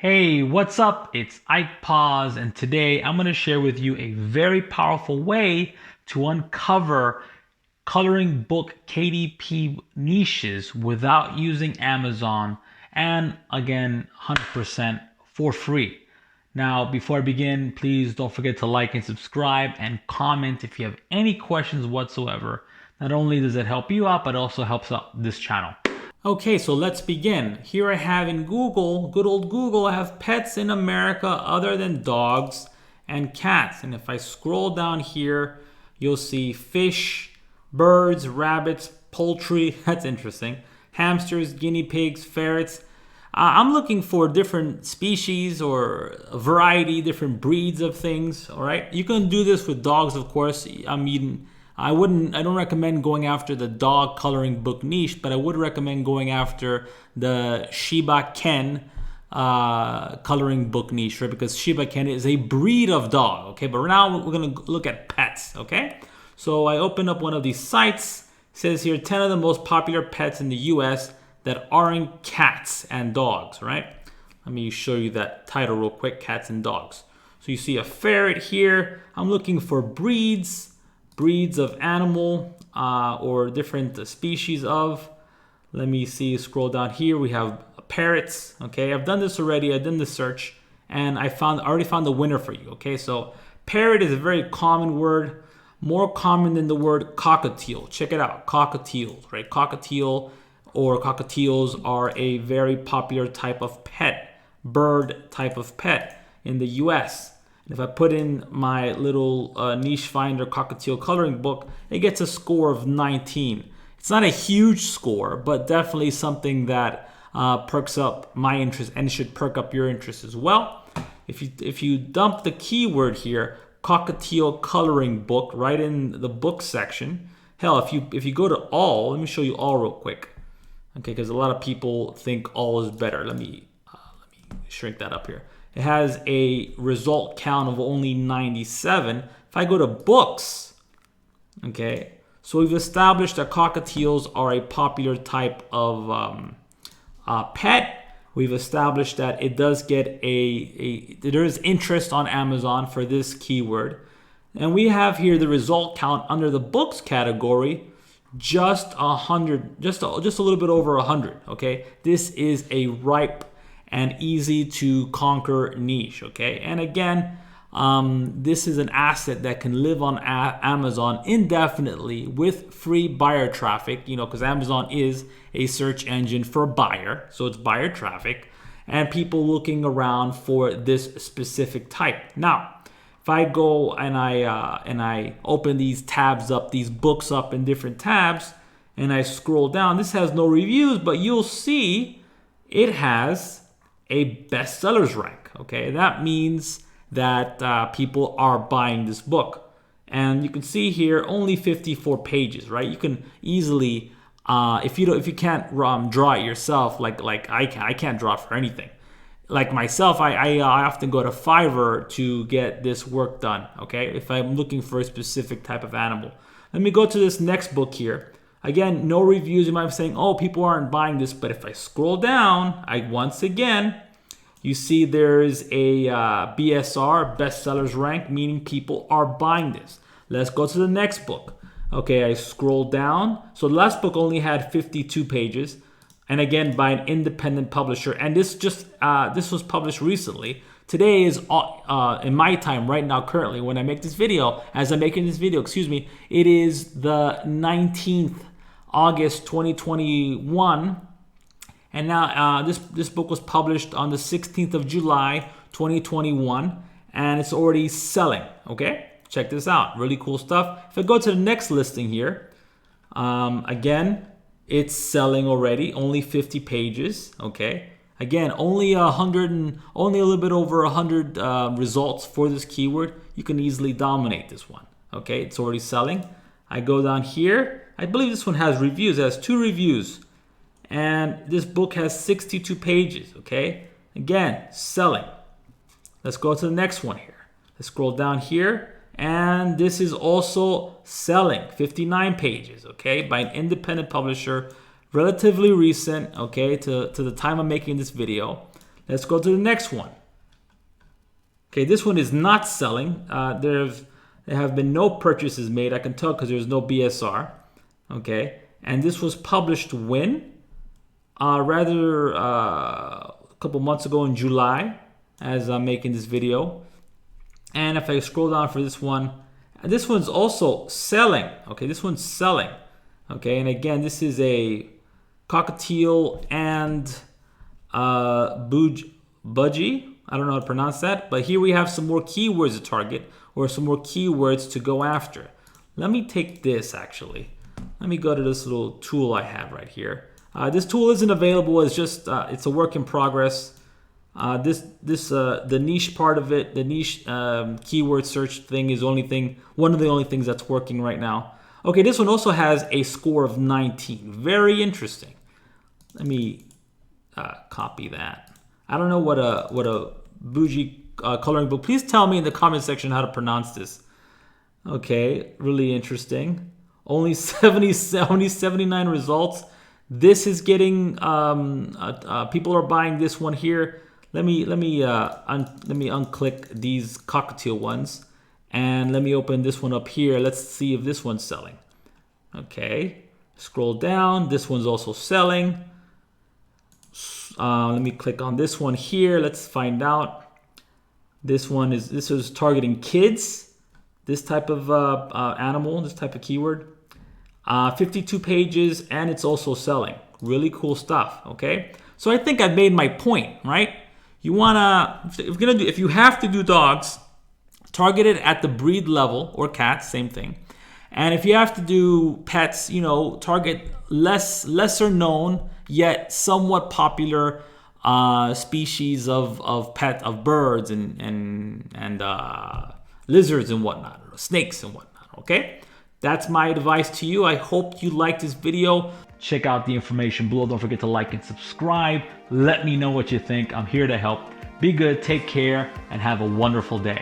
Hey, what's up? It's Ike Paz, and today I'm going to share with you a very powerful way to uncover coloring book KDP niches without using Amazon, and again, 100% for free. Now, before I begin, please don't forget to like and subscribe and comment if you have any questions whatsoever. Not only does it help you out, but it also helps out this channel. Okay, so let's begin. Here I have in Google, good old Google, I have pets in America other than dogs and cats. And if I scroll down here, you'll see fish, birds, rabbits, poultry, that's interesting, hamsters, guinea pigs, ferrets. I'm looking for different species or a variety, different breeds of things, all right? You can do this with dogs, of course. I don't recommend going after the dog coloring book niche, but I would recommend going after the Shiba Ken coloring book niche, right? Because Shiba Ken is a breed of dog, okay? But now we're gonna look at pets, okay? So I opened up one of these sites. It says here 10 of the most popular pets in the US that aren't cats and dogs, right? Let me show you that title real quick, cats and dogs. So you see a ferret here. I'm looking for breeds of animal or different species of. Let me see, scroll down here. We have parrots. Okay, I've done this already. I've done the search and I already found the winner for you. Okay, so parrot is a very common word, more common than the word cockatiel. Check it out, cockatiels, right? Cockatiel or cockatiels are a very popular type of pet, bird type of pet in the US. If I put in my little niche finder cockatiel coloring book, it gets a score of 19. It's not a huge score, but definitely something that perks up my interest and should perk up your interest as well. If you dump the keyword here, cockatiel coloring book, right in the book section. Hell, if you go to all, let me show you all real quick. Okay, because a lot of people think all is better. Let me shrink that up here. It has a result count of only 97. If I go to books, okay, so we've established that cockatiels are a popular type of pet. We've established that it does get there is interest on Amazon for this keyword. And we have here the result count under the books category, just 100, just a little bit over 100, okay? This is a ripe and easy to conquer niche, okay? And again, this is an asset that can live on Amazon indefinitely with free buyer traffic, because Amazon is a search engine for buyer, so it's buyer traffic and people looking around for this specific type. Now, if I go and I open these tabs up, these books up in different tabs, and I scroll down, this has no reviews, but you'll see it has a bestsellers rank. Okay, that means that people are buying this book, and you can see here only 54 pages. Right, you can easily, if you can't draw it yourself, like I can't draw it for anything. Like myself, I often go to Fiverr to get this work done. Okay, if I'm looking for a specific type of animal. Let me go to this next book here. Again, no reviews. You might be saying, oh, people aren't buying this. But if I scroll down, once again, you see there's a BSR, bestsellers rank, meaning people are buying this. Let's go to the next book. Okay, I scroll down. So the last book only had 52 pages. And again, by an independent publisher. And this was published recently. Today is, in my time right now, currently, when I make this video, as I'm making this video, it is the 19th August 2021. And now this book was published on the 16th of July 2021. And it's already selling, okay? Check this out, really cool stuff. If I go to the next listing here, again, it's selling already, only 50 pages, okay? Again, only a little bit over 100 results for this keyword. You can easily dominate this one, okay? It's already selling. I go down here. I believe this one has reviews. It has 2 reviews. And this book has 62 pages, okay? Again, selling. Let's go to the next one here. Let's scroll down here. And this is also selling, 59 pages, okay, by an independent publisher, relatively recent, okay, to the time I'm making this video. Let's go to the next one. Okay, this one is not selling. There have been no purchases made. I can tell because there's no BSR. Okay, and this was published when? A couple months ago in July, as I'm making this video. And if I scroll down for this one's also selling. Okay, this one's selling. Okay, and again, this is a cockatiel and budgie. I don't know how to pronounce that, but here we have some more keywords to target or some more keywords to go after. Let me take this actually. Let me go to this little tool I have right here. This tool isn't available. It's just it's a work in progress. The niche part of it, the niche keyword search thing is one of the only things that's working right now. Okay, this one also has a score of 19. Very interesting. Let me copy that. I don't know what a bougie coloring book. Please tell me in the comment section how to pronounce this. Okay, really interesting. Only 79 results. This is getting people are buying this one here. Let me unclick these cockatiel ones and let me open this one up here. Let's see if this one's selling. Okay, scroll down. This one's also selling. Let me click on this one here. Let's find out. This is targeting kids. This type of animal, this type of keyword. 52 pages, and it's also selling. Really cool stuff. Okay, so I think I've made my point, right? You wanna, if you have to do dogs, target it at the breed level, or cats, same thing. And if you have to do pets, target lesser known yet somewhat popular species of birds and lizards and whatnot, snakes and whatnot. Okay, that's my advice to you. I hope you liked this video. Check out the information below. Don't forget to like and subscribe. Let me know what you think. I'm here to help. Be good, take care, and have a wonderful day.